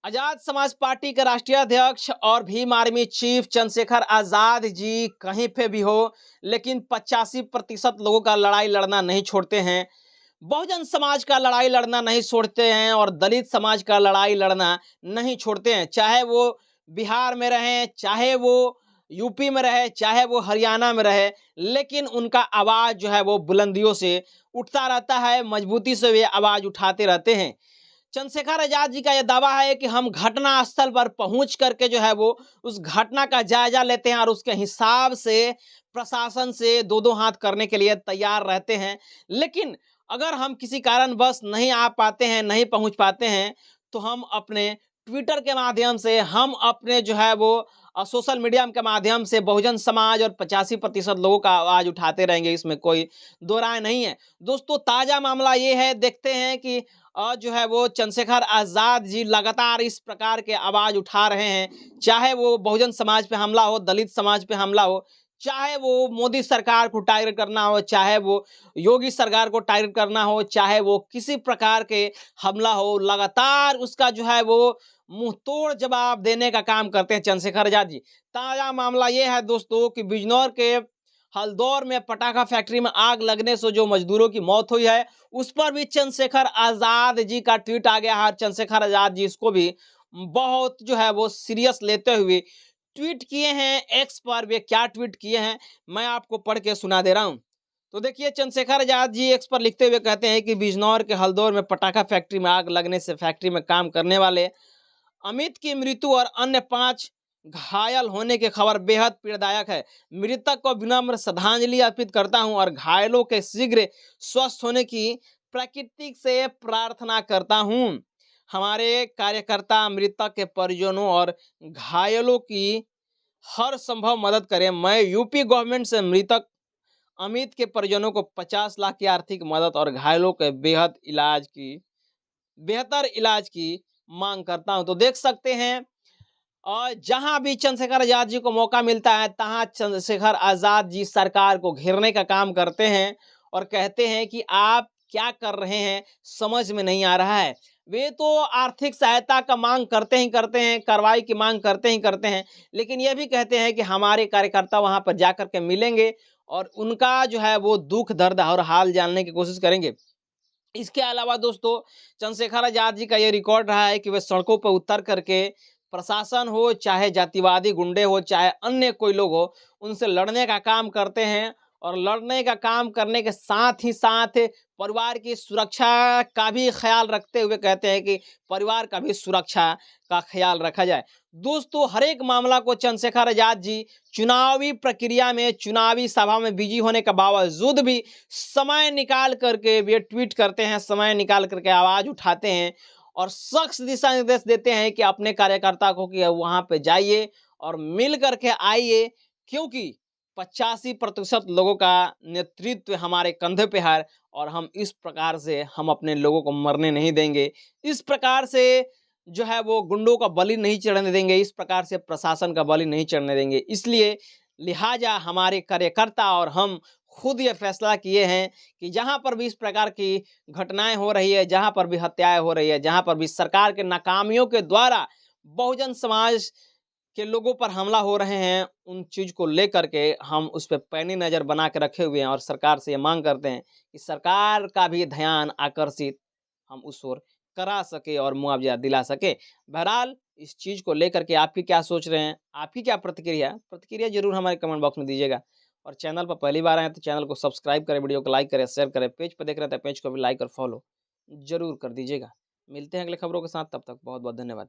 Azad Samaj party के राष्ट्रीय अध्यक्ष और भीम आर्मी चीफ चंद्रशेखर आजाद जी कहीं पे भी हो, लेकिन 85% लोगों का लड़ाई लड़ना नहीं छोड़ते हैं। बहुजन समाज का लड़ाई लड़ना नहीं छोड़ते हैं और दलित समाज का लड़ाई लड़ना नहीं छोड़ते हैं। चाहे वो बिहार में रहें, चाहे वो यूपी में रहे, चाहे वो हरियाणा में रहे, लेकिन उनका आवाज जो है वो बुलंदियों से उठता रहता है, मजबूती से वे आवाज उठाते रहते हैं। चंद्रशेखर आजाद जी का यह दावा है कि हम घटना स्थल पर पहुंच करके जो है वो उस घटना का जायजा लेते हैं और उसके हिसाब से प्रशासन से दो दो हाथ करने के लिए तैयार रहते हैं। लेकिन अगर हम किसी कारणवश नहीं आ पाते हैं, नहीं पहुंच पाते हैं, तो हम अपने ट्विटर के माध्यम से, हम अपने जो है वो सोशल मीडिया के माध्यम से बहुजन समाज और 85% लोगों का आवाज उठाते रहेंगे। इसमें कोई दो राय नहीं है। दोस्तों, ताजा मामला ये है, देखते हैं कि जो है वो चंद्रशेखर आजाद जी लगातार इस प्रकार के आवाज उठा रहे हैं। चाहे वो बहुजन समाज पे हमला हो, दलित समाज पे हमला हो, चाहे वो मोदी सरकार को टारगेट करना हो, चाहे वो योगी सरकार को टारगेट करना हो, चाहे वो किसी प्रकार के हमला हो, लगातार उसका जो है वो मुंह तोड़ जवाब देने का काम करते हैं चंद्रशेखर आजाद जी। ताजा मामला ये है दोस्तों कि बिजनौर के हल्दौर में पटाखा फैक्ट्री में आग लगने से जो मजदूरों की मौत हुई है, उस पर भी चंद्रशेखर आजाद जी का ट्वीट आ गया है। चंद्रशेखर आजाद जी इसको भी बहुत जो है वो सीरियस लेते हुए ट्वीट किए हैं एक्स पर। वे क्या ट्वीट किए हैं मैं आपको पढ़ के सुना दे रहा हूं। तो देखिए, चंद्रशेखर आजाद जी एक्स पर लिखते हुए कहते हैं कि बिजनौर के हल्दौर में पटाखा फैक्ट्री में आग लगने से फैक्ट्री में काम करने वाले अमित की मृत्यु और अन्य 5 घायल होने की खबर बेहद पीड़ादायक है। मृतक को विनम्र श्रद्धांजलि अर्पित करता हूं और घायलों के शीघ्र स्वस्थ होने की प्रकृति से प्रार्थना करता हूं। हमारे कार्यकर्ता मृतक के परिजनों और घायलों की हर संभव मदद करें। मैं यूपी गवर्नमेंट से मृतक अमित के परिजनों को 50 लाख की आर्थिक मदद और घायलों के बेहतर इलाज की मांग करता हूं। तो देख सकते हैं, और जहां भी चंद्रशेखर आजाद जी को मौका मिलता है, तहां चंद्रशेखर आजाद जी सरकार को घेरने का काम करते हैं और कहते हैं कि आप क्या कर रहे हैं, समझ में नहीं आ रहा है। वे तो आर्थिक सहायता का मांग करते ही करते हैं, कार्रवाई की मांग करते ही करते हैं, लेकिन यह भी कहते हैं कि हमारे कार्यकर्ता वहां पर जाकर के मिलेंगे और उनका जो है वो दुख दर्द और हाल जानने की कोशिश करेंगे। इसके अलावा दोस्तों, चंद्रशेखर आजाद जी का ये रिकॉर्ड रहा है कि वे सड़कों पर उतर करके प्रशासन हो, चाहे जातिवादी गुंडे हो, चाहे अन्य कोई लोग हो, उनसे लड़ने का काम करते हैं और लड़ने का काम करने के साथ ही साथ परिवार की सुरक्षा का भी ख्याल रखते हुए कहते हैं कि परिवार का भी सुरक्षा का ख्याल रखा जाए। दोस्तों, हर एक मामला को चंद्रशेखर आजाद जी चुनावी प्रक्रिया में, चुनावी सभा में बिजी होने के बावजूद भी समय निकाल करके वे ट्वीट करते हैं, समय निकाल करके आवाज उठाते हैं और सख्त दिशा निर्देश देते हैं कि अपने कार्यकर्ता को कि वहां पे जाइए और मिल करके आइए, क्योंकि 85% लोगों का नेतृत्व हमारे कंधे पे है और हम इस प्रकार से हम अपने लोगों को मरने नहीं देंगे। इस प्रकार से जो है वो गुंडों का बलि नहीं चढ़ने देंगे, इस प्रकार से प्रशासन का बलि नहीं चढ़ने देंगे। इसलिए लिहाजा हमारे कार्यकर्ता और हम खुद ये फैसला किए हैं कि जहां पर भी इस प्रकार की घटनाएं हो रही है, जहां पर भी हत्याएं हो रही है, जहां पर भी सरकार के नाकामियों के द्वारा बहुजन समाज के लोगों पर हमला हो रहे हैं, उन चीज को लेकर के हम उस पर पैनी नजर बना के रखे हुए हैं और सरकार से ये मांग करते हैं कि सरकार का भी ध्यान आकर्षित हम उस ओर करा सके और मुआवजा दिला सके। बहरहाल, इस चीज को लेकर के आपकी क्या सोच रहे हैं, आपकी क्या प्रतिक्रिया जरूर हमारे कमेंट बॉक्स में दीजिएगा। और चैनल पर पहली बार आए तो चैनल को सब्सक्राइब करें, वीडियो को लाइक करें, शेयर करें। पेज पर देख रहे थे, पेज को भी लाइक और फॉलो जरूर कर दीजिएगा। मिलते हैं अगले खबरों के साथ, तब तक बहुत बहुत धन्यवाद।